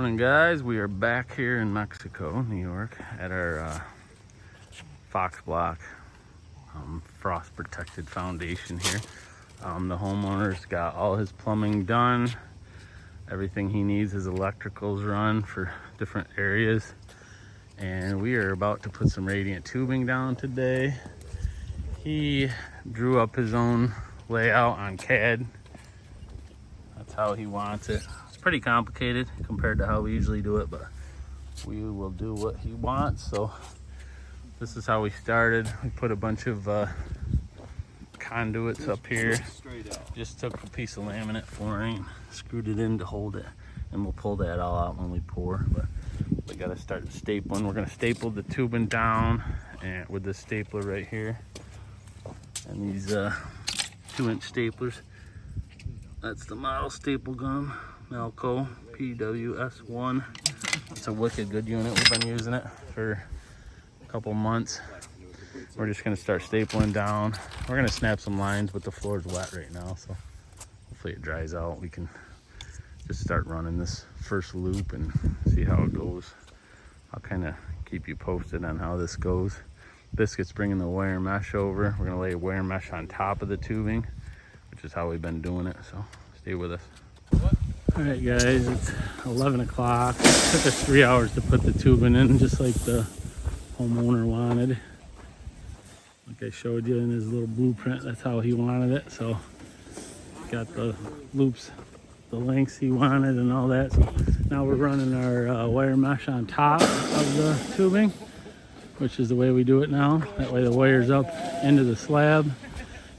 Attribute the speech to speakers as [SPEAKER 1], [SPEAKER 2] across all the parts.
[SPEAKER 1] Morning, guys. We are back here in Mexico, New York, at our Fox Block frost protected foundation here. The homeowner's got all his plumbing done. Everything he needs, his electricals run for different areas. And we are about to put some radiant tubing down today. He drew up his own layout on CAD. That's how he wants it. It's pretty complicated compared to how we usually do it, but we will do what he wants. So this is how we started. We put a bunch of conduits up here. Just took a piece of laminate flooring, screwed it in to hold it, and we'll pull that all out when we pour. But we got to start stapling. We're going to staple the tubing down and with this stapler right here, and these 2-inch staplers. That's the model staple gun, Malco PWS1. It's a wicked good unit. We've been using it for a couple months. We're just gonna start stapling down. We're gonna snap some lines, but the floor's wet right now, so hopefully it dries out. We can just start running this first loop and see how it goes. I'll kind of keep you posted on how this goes. Biscuit's bringing the wire mesh over. We're gonna lay a wire mesh on top of the tubing, which is how we've been doing it, so stay with us. All right, guys, it's 11 o'clock. It took us 3 hours to put the tubing in, just like the homeowner wanted. Like I showed you in his little blueprint, that's how he wanted it. So got the loops, the lengths he wanted and all that. So now we're running our wire mesh on top of the tubing, which is the way we do it now. That way the wire's up into the slab,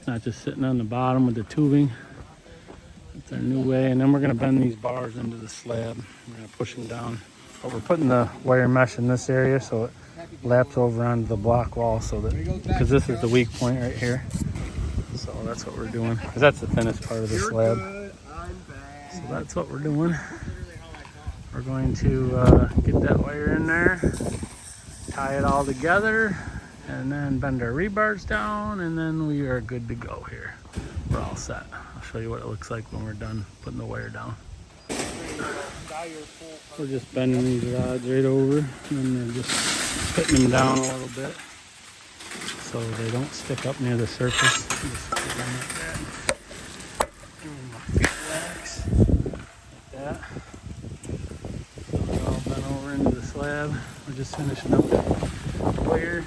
[SPEAKER 1] not just sitting on the bottom with the tubing. That's our new way. And then we're gonna bend these bars into the slab. We're gonna push them down. But we're putting the wire mesh in this area so it laps over onto the block wall, so that, because this is the weak point right here. So that's what we're doing, because that's the thinnest part of the slab. So that's what we're doing. We're going to get that wire in there, tie it all together, and then bend our rebars down, and then we are good to go here. We're all set. I'll show you what it looks like when we're done putting the wire down. We're just bending these rods right over, and then we're just putting them down a little bit so they don't stick up near the surface. Just put them like that. Relax. Like that. So they're all bent over into the slab. We're just finishing up the wire.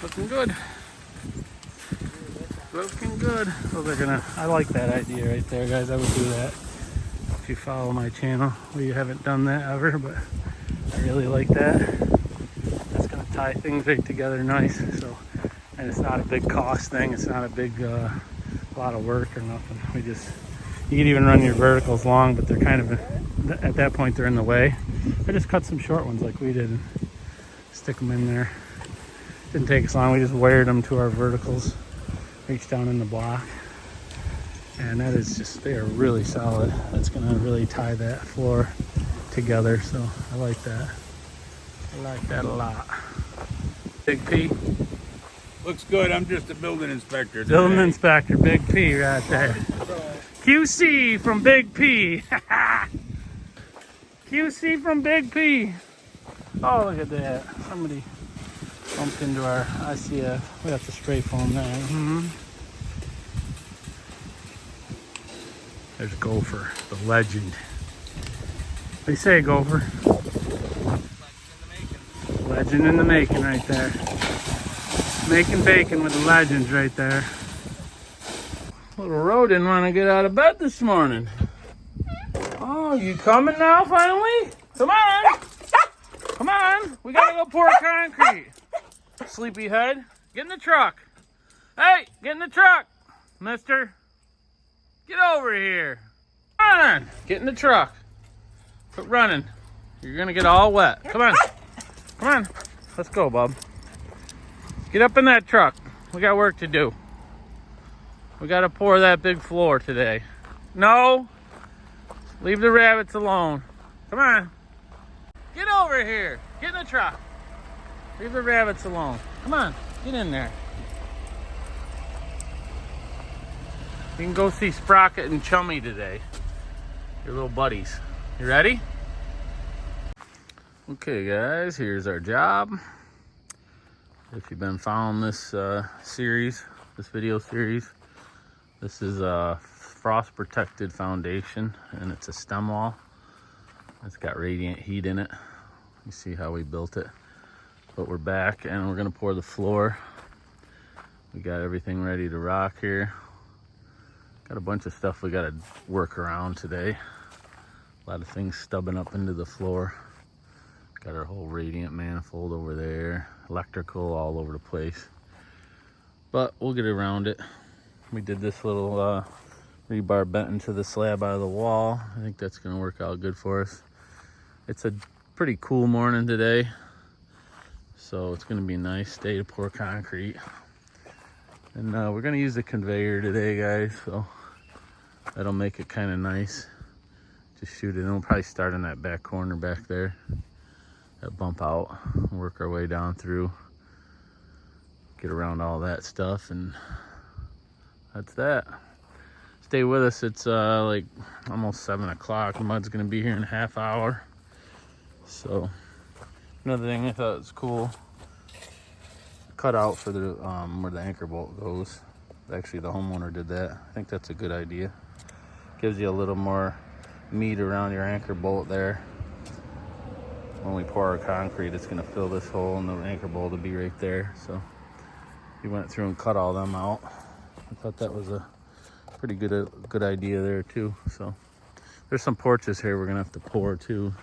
[SPEAKER 1] Looking good. Looking good. So they're gonna, I like that idea right there, guys. I would do that if you follow my channel. Well, you haven't done that ever, but I really like that. That's gonna tie things right together nice. So, and it's not a big cost thing. It's not a big lot of work or nothing. We just, you can even run your verticals long, but they're kind of, at that point, they're in the way. I just cut some short ones like we did and stick them in there. Didn't take us long. We just wired them to our verticals, reached down in the block, and that is just, they are really solid. That's gonna really tie that floor together, so I like that. I like that a lot. Big P.
[SPEAKER 2] Looks good. I'm just a building inspector today.
[SPEAKER 1] Building inspector, Big P right there. QC from Big P. QC from Big P. Oh, look at that. Somebody bumped into our ICF. We have to spray foam there. There's Gopher, the legend. What do you say, Gopher? Legend in the making right there. Making bacon with the legends right there. Little Ro didn't want to get out of bed this morning. Oh, you coming now finally? Come on. Come on. We gotta go pour concrete. Sleepyhead, get in the truck. Hey, get in the truck, mister. Get over here. Come on, get in the truck. Quit running. You're gonna get all wet. Come on. Come on. Let's go, bub. Get up in that truck. We got work to do. We gotta pour that big floor today. No. Leave the rabbits alone. Come on. Get over here. Get in the truck. Leave the rabbits alone. Come on, get in there. You can go see Sprocket and Chummy today. Your little buddies. You ready? Okay guys, here's our job. If you've been following this series, this video series, this is a frost protected foundation and it's a stem wall. It's got radiant heat in it. You see how we built it. But we're back and we're gonna pour the floor. We got everything ready to rock here. Got a bunch of stuff we gotta work around today. A lot of things stubbing up into the floor. Got our whole radiant manifold over there. Electrical all over the place. But we'll get around it. We did this little rebar bent into the slab out of the wall. I think that's gonna work out good for us. It's a pretty cool morning today. So it's gonna be a nice day to pour concrete. And we're gonna use the conveyor today, guys. So that'll make it kind of nice. Just shoot it in. We'll probably start in that back corner back there. That bump out. Work our way down through. Get around all that stuff, and that's that. Stay with us. It's like almost 7 o'clock. The mud's gonna be here in a half hour. So another thing I thought was cool, cut out for the where the anchor bolt goes. Actually, the homeowner did that. I think that's a good idea. Gives you a little more meat around your anchor bolt there. When we pour our concrete, it's gonna fill this hole and the anchor bolt will be right there. So he went through and cut all them out. I thought that was a pretty good idea there too. So there's some porches here we're gonna have to pour too,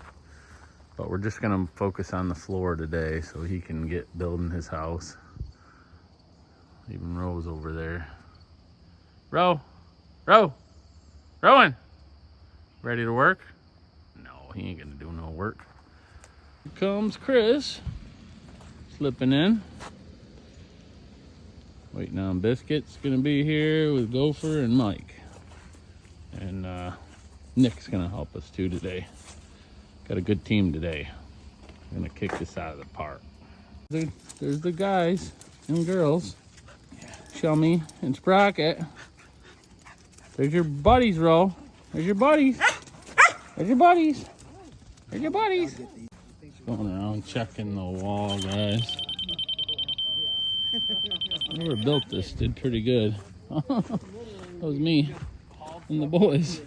[SPEAKER 1] but we're just gonna focus on the floor today so he can get building his house. Even Ro's over there. Rowan, ready to work? No, he ain't gonna do no work. Here comes Chris, slipping in. Waiting on Biscuit's gonna be here with Gopher and Mike. And Nick's gonna help us too today. Got a good team today. We're gonna kick this out of the park. There's the guys and girls. Chummy and Sprocket. There's your buddies, Ro. There's your buddies. There's your buddies. There's your buddies. Going around checking the wall, guys. Whoever built this did pretty good. That was me and the boys.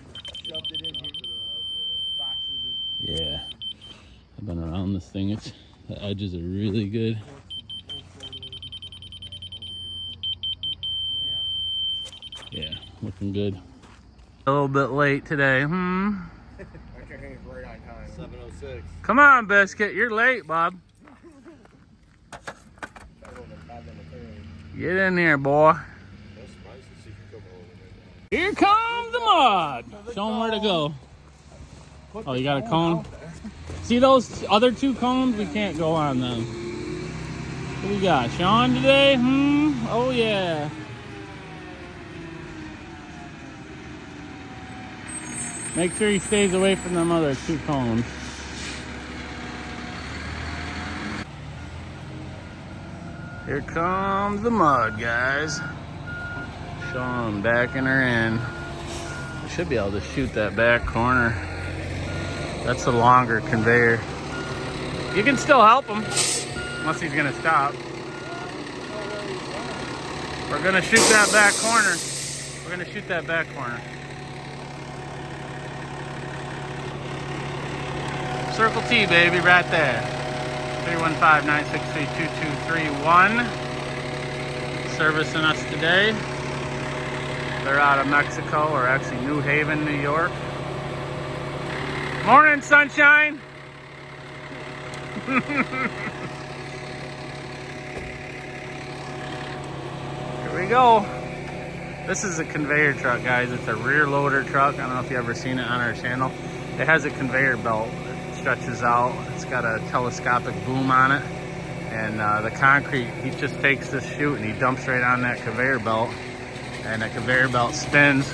[SPEAKER 1] Yeah, I've been around this thing. The edges are really good. Yeah, looking good. A little bit late today,
[SPEAKER 3] Right on time. 7:06.
[SPEAKER 1] Come on, Biscuit, you're late, Bob. Get in there, boy. Here comes the mud. Show them where to go. Oh, you got a cone? See those other 2 cones? We can't go on them. What we got? Sean today? Oh, yeah. Make sure he stays away from them other 2 cones. Here comes the mud, guys. Sean backing her in. I should be able to shoot that back corner. That's a longer conveyor. You can still help him, unless he's gonna stop. We're gonna shoot that back corner. We're gonna shoot that back corner. Circle T, baby, right there. 315-963-2231. Servicing us today. They're out of Mexico, or actually New Haven, New York. Morning, sunshine. Here we go. This is a conveyor truck, guys. It's a rear loader truck. I don't know if you've ever seen it on our channel. It has a conveyor belt that stretches out. It's got a telescopic boom on it. And the concrete, he just takes this chute and he dumps right on that conveyor belt. And that conveyor belt spins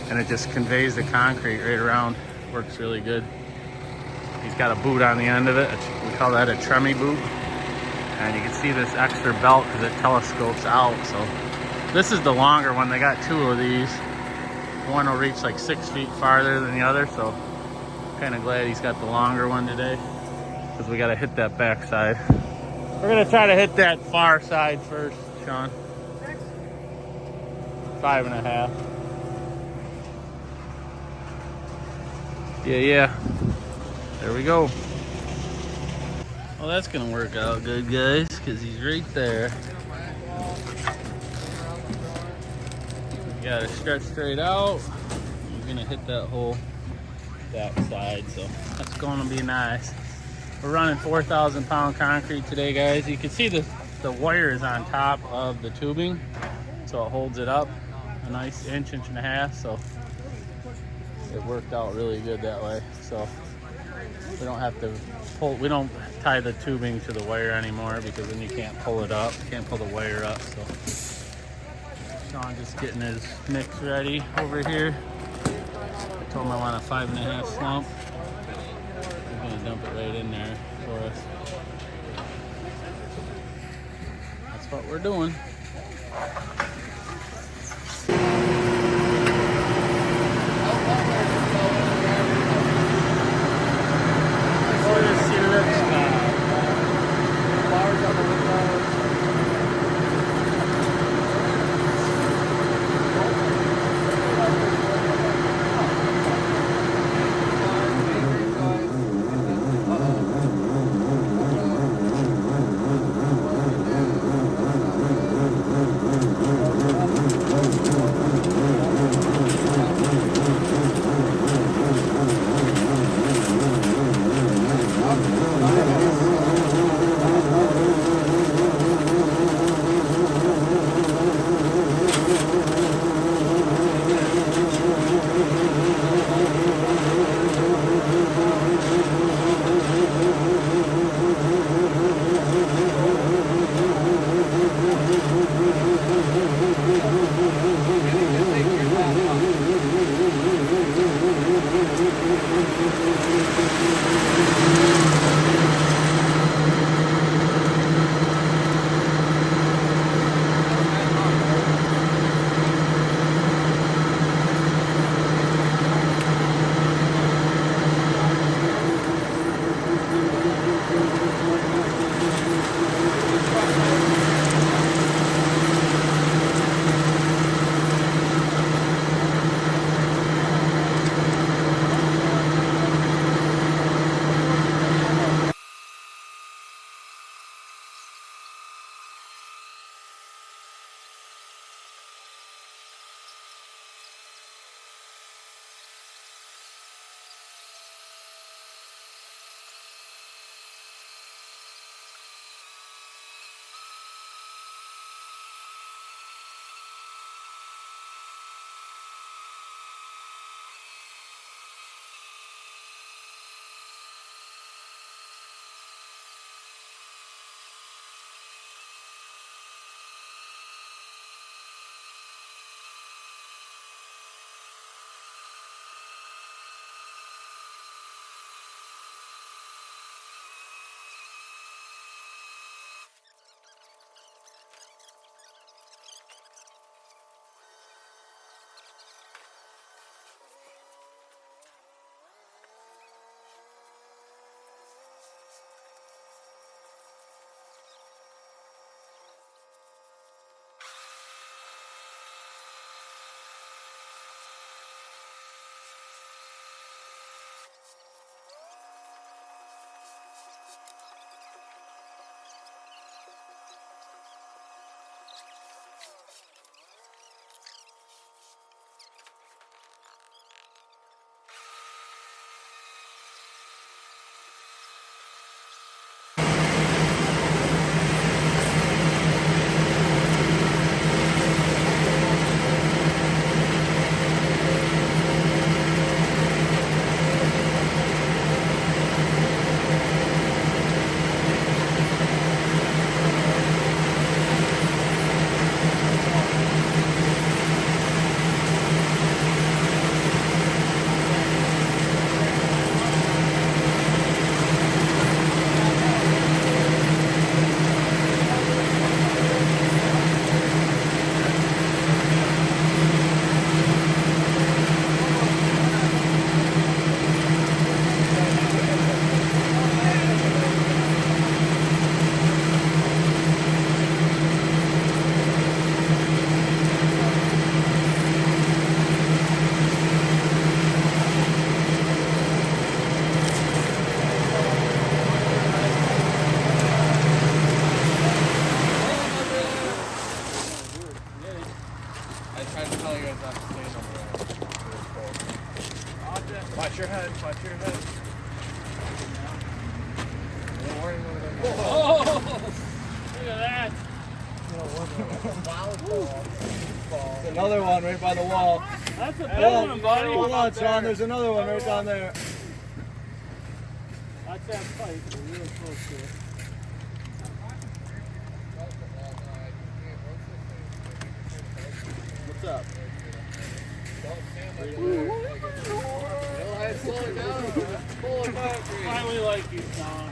[SPEAKER 1] and it just conveys the concrete right around. Works really good. He's got a boot on the end of it. We call that a tremmy boot. And you can see this extra belt because it telescopes out. So this is the longer one. They got two of these. One will reach like 6 feet farther than the other. So kind of glad he's got the longer one today because we got to hit that back side. We're going to try to hit that far side first, Sean. 5.5. Yeah. There we go. Well, that's gonna work out good, guys, because he's right there. You gotta stretch straight out. You're gonna hit that whole back side, so that's gonna be nice. We're running 4,000 pound concrete today, guys. You can see the wire is on top of the tubing, so it holds it up a nice inch and a half, so it worked out really good that way. So we don't have to pull, we don't tie the tubing to the wire anymore because then you can't pull it up, you can't pull the wire up. So Sean just getting his mix ready over here. I told him I want a 5.5 slump. We're gonna dump it right in there for us. That's what we're doing.
[SPEAKER 3] Watch your head.
[SPEAKER 1] Oh, look at that.
[SPEAKER 3] There's another one right by the wall.
[SPEAKER 1] That's a big one, buddy.
[SPEAKER 3] Hold on, Sean. There's another one right down there.
[SPEAKER 1] Watch that pipe. We're really close to it.
[SPEAKER 3] What's up? Slow it down. Pull it back.
[SPEAKER 1] Finally like you, Sean.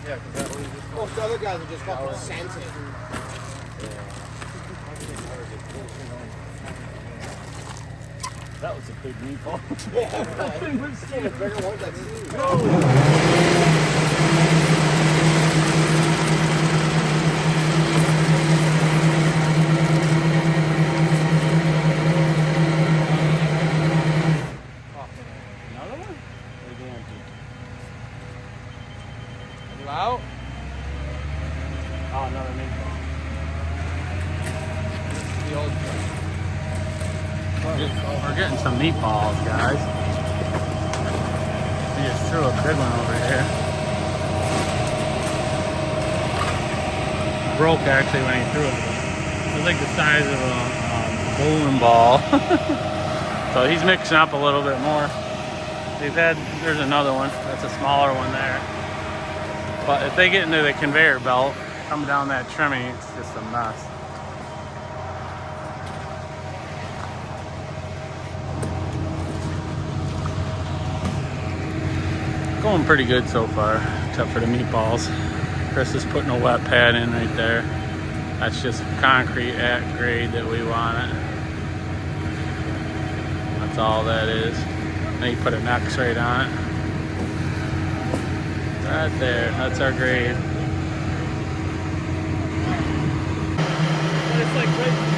[SPEAKER 3] Yeah, because that was just. Most other guys are just fucking scented.
[SPEAKER 1] That was a big meatball.
[SPEAKER 3] That thing was still a bigger one than
[SPEAKER 1] Another one? Or is it empty?
[SPEAKER 3] you out?
[SPEAKER 1] Oh, another meatball.
[SPEAKER 3] The old
[SPEAKER 1] We're getting some meatballs, guys. We just threw a big one over here. Broke actually when he threw it. It was like the size of a bowling ball. So he's mixing up a little bit more. There's another one. That's a smaller one there. But if they get into the conveyor belt, come down that trimming, it's just a mess. Going pretty good so far, except for the meatballs. Chris is putting a wet pad in right there. That's just concrete at grade that we want it. That's all that is. And he put an X right on it. Right there, that's our grade. But it's like right.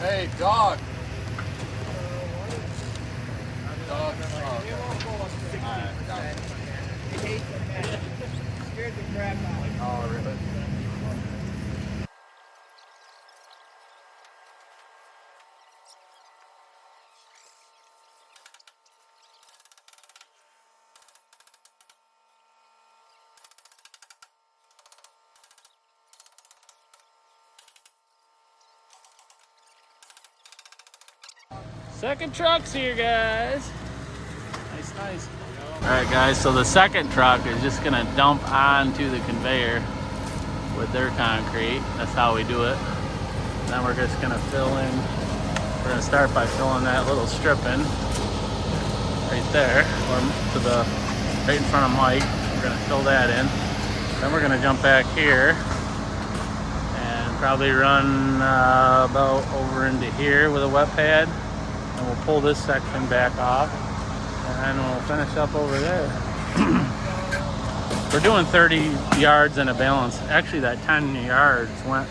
[SPEAKER 3] Hey, dog. Dog.
[SPEAKER 4] Scared the crap out of me.
[SPEAKER 3] Oh, really?
[SPEAKER 1] Second truck's here, guys. Nice, nice. All right, guys, so the second truck is just gonna dump onto the conveyor with their concrete. That's how we do it. Then we're just gonna fill in. We're gonna start by filling that little strip in right there, or to the right in front of Mike. We're gonna fill that in. Then we're gonna jump back here and probably run about over into here with a wet pad, and we'll pull this section back off, and we'll finish up over there. We're doing 30 yards in a balance. Actually, that 10 yards went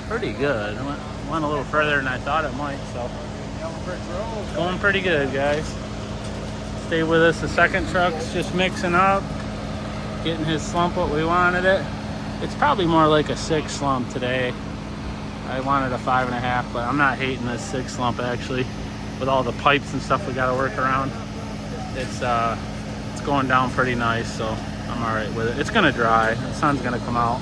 [SPEAKER 1] pretty good. It went a little further than I thought it might, so going pretty good, guys. Stay with us. The second truck's just mixing up, getting his slump what we wanted it. It's probably more like a 6 slump today. I wanted a 5.5, but I'm not hating this 6 slump actually. With all the pipes and stuff we got to work around, it's going down pretty nice, so I'm all right with it. It's gonna dry. The sun's gonna come out.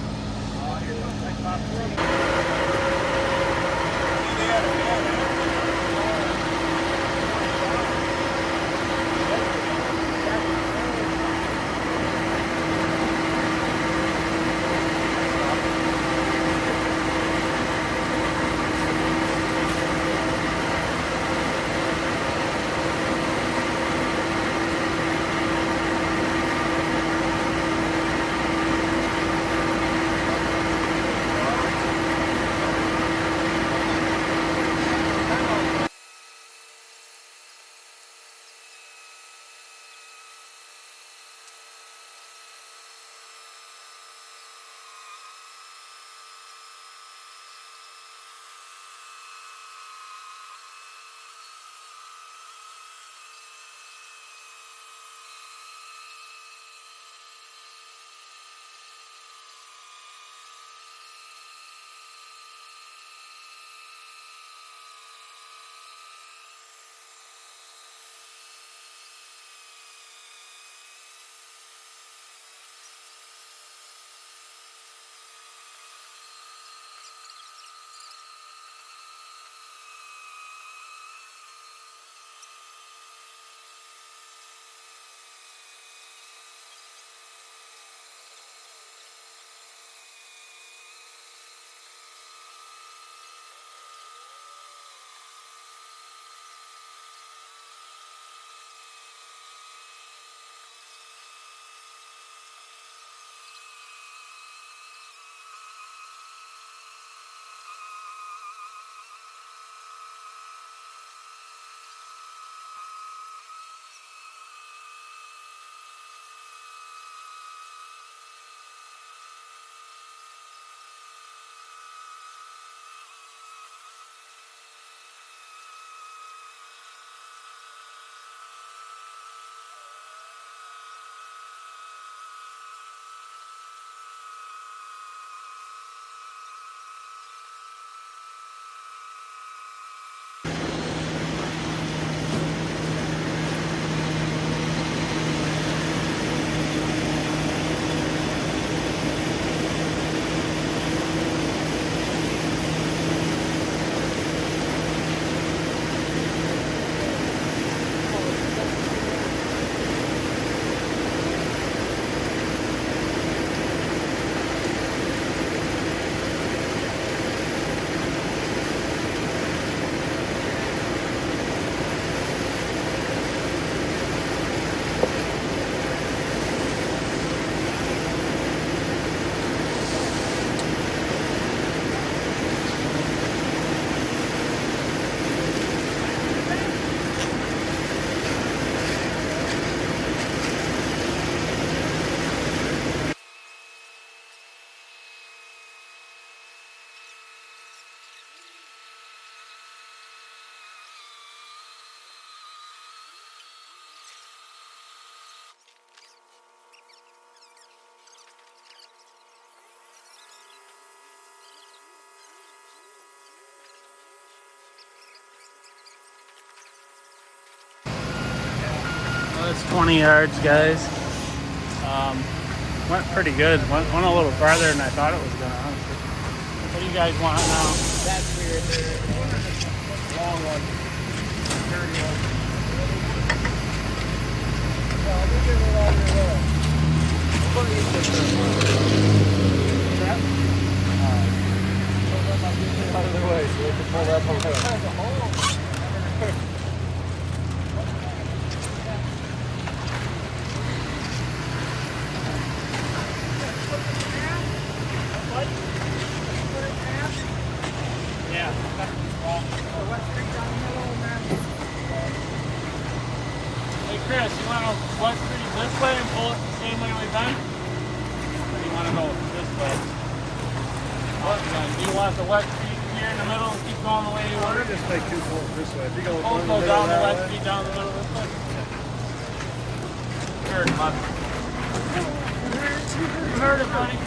[SPEAKER 1] It's 20 yards, guys. Went pretty good. Went a little farther than I thought it was going to, honestly. What do you guys want now?
[SPEAKER 4] That's weird. Long one.
[SPEAKER 1] Hey Chris, you want to wet street this way and pull it the same way we've done? Or do you want to go this way? Do you want the wet street here in the middle and keep going the way you were?
[SPEAKER 3] Just make two pulls this way. If you go
[SPEAKER 1] Both go down the wet street down the middle this way? You heard it, bud. You heard it, buddy.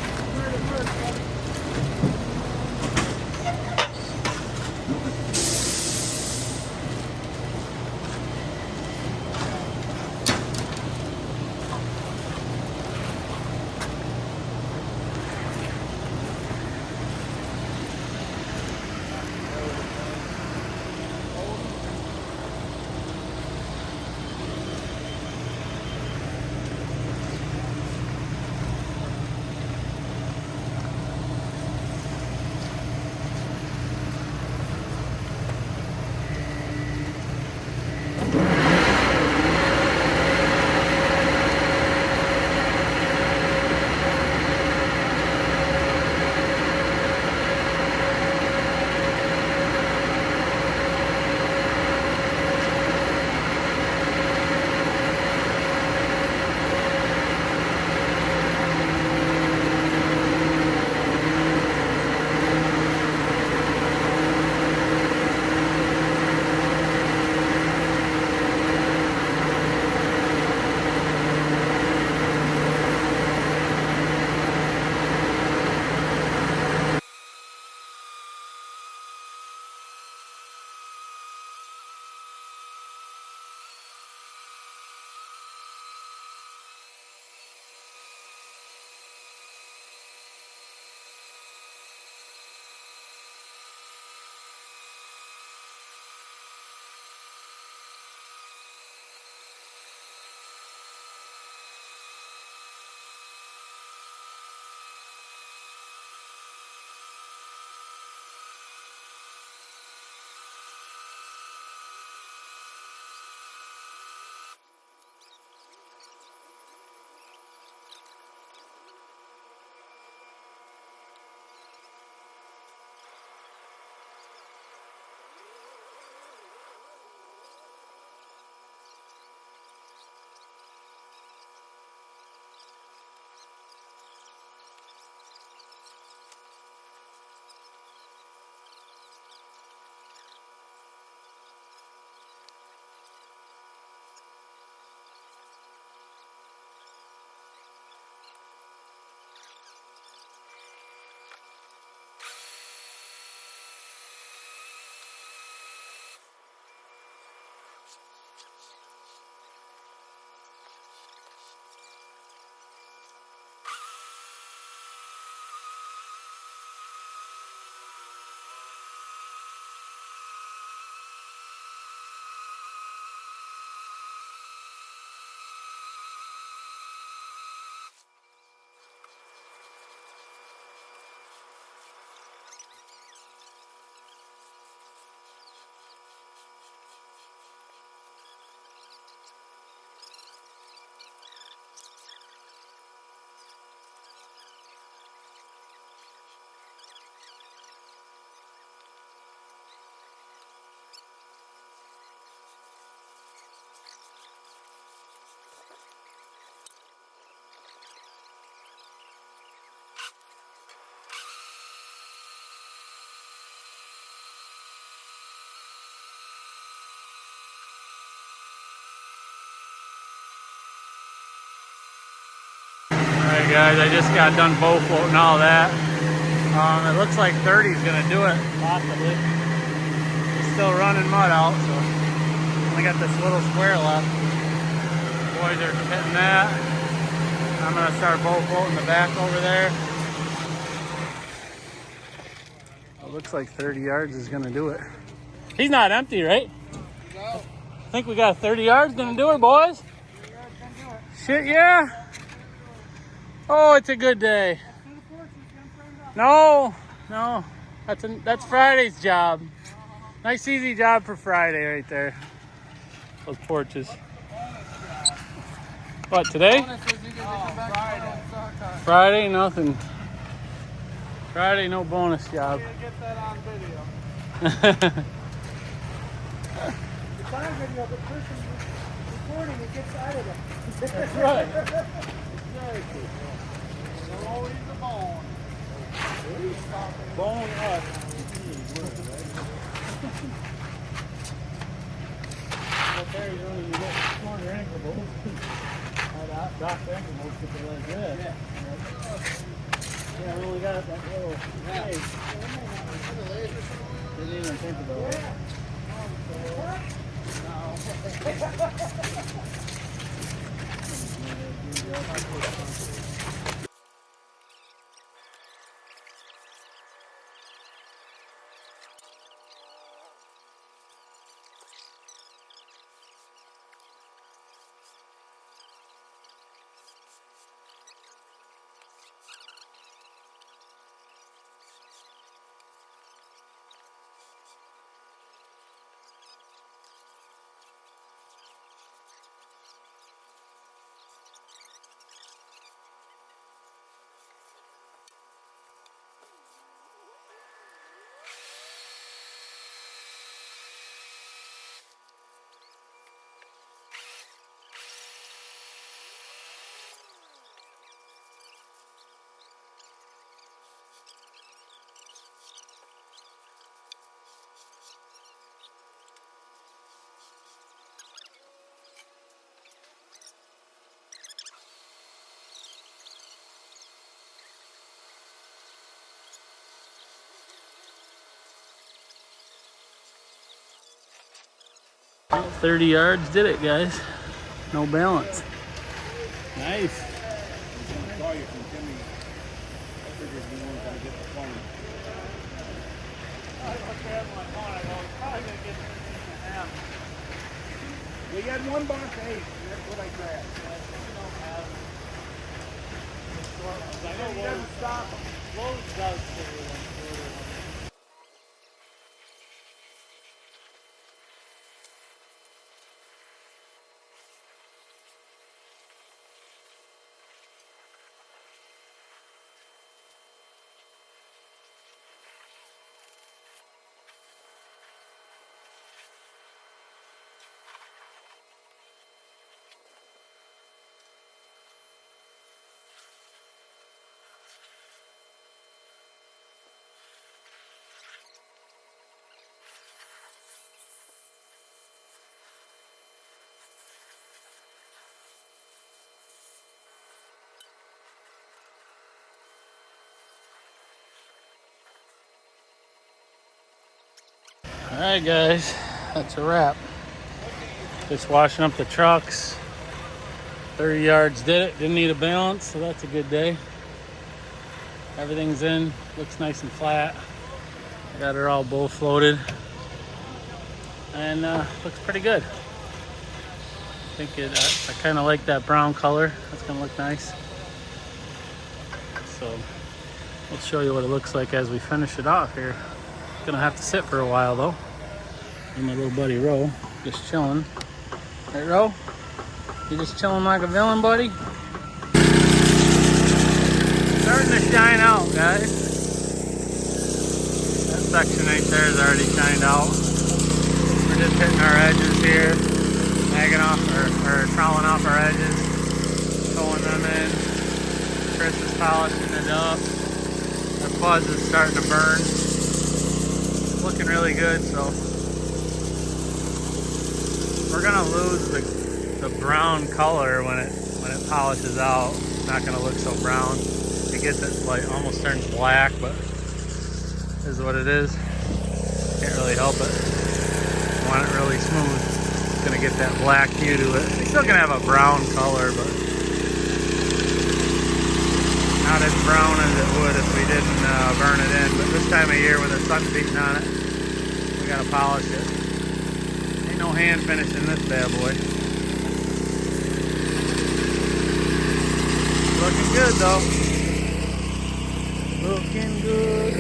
[SPEAKER 1] Alright guys, I just got done bow floating all that. It looks like 30 is going to do it, possibly. It's still running mud out, so I got this little square left. Boys are hitting that. I'm going to start bow floating the back over there. It looks like 30 yards is going to do it. He's not empty, right?
[SPEAKER 4] No.
[SPEAKER 1] I think we got 30 yards. Gonna do it, boys. Shit, yeah. Oh, it's a good day. No, no. That's Friday's job. Nice, easy job for Friday right there. Those porches. What, today? Friday, nothing. Friday, no bonus job.
[SPEAKER 3] Get that on video. It's on video, but the person recording it gets out of it.
[SPEAKER 1] That's right.
[SPEAKER 3] Exactly. Don't always the bone.
[SPEAKER 1] Bone us. Terry's running to get smarter ankle bolts. Doc ankle bolts get the like that. Yeah, I really got that little cage. Didn't even think about it. Well, 30 yards did it, guys. No balance. Nice.
[SPEAKER 2] Call you from Timmy. I figured you weren't going to get the phone. We got one box of 8. That's what I grabbed. I know he doesn't stop them.
[SPEAKER 1] Lowe's does carry one. All right, guys, that's a wrap. Just washing up the trucks. 30 yards did it. Didn't need a balance, so that's a good day. Everything's in. Looks nice and flat. I got her all bull floated. And looks pretty good. I think I kind of like that brown color. That's going to look nice. So we'll show you what it looks like as we finish it off here. Gonna have to sit for a while though. And my little buddy Ro, just chilling. Hey Ro, you just chilling like a villain, buddy? Starting to shine out, guys. That section right there is already shined out. We're just hitting our edges here, nagging off or troweling off our edges, throwing them in. Chris is polishing it up. The fuzz is starting to burn. Looking really good, so we're gonna lose the brown color when it polishes out. It's not gonna look so brown. It gets it like almost turns black, but this is what it is. Can't really help it. Want it really smooth. It's gonna get that black hue to it. It's still gonna have a brown color, but not as brown as it would if we didn't burn it in. But this time of year when the sun's beating on it, we gotta polish it. And Ain't no hand finishing this bad boy. Looking good though. Looking good.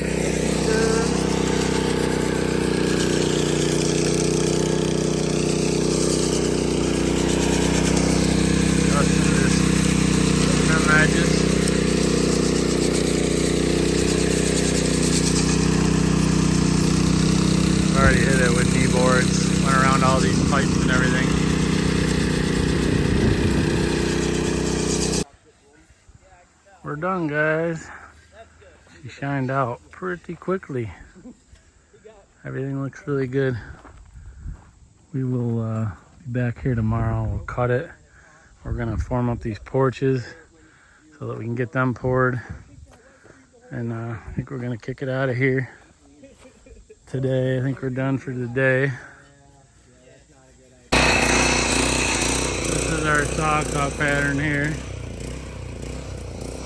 [SPEAKER 1] Looking good. Just trim edges. Already hit it with knee boards. Went around all these pipes and everything. We're done, guys. She shined out pretty quickly. Everything looks really good. We will be back here tomorrow. We'll cut it. We're gonna form up these porches so that we can get them poured. And I think we're gonna kick it out of here today. I think we're done for the day. This is our saw cut pattern here.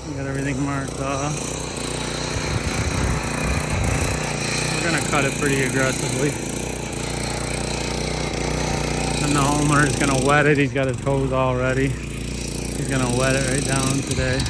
[SPEAKER 1] We got everything marked off. We're gonna cut it pretty aggressively. And the homer is gonna wet it. He's got his hose all ready. He's gonna wet it right down today.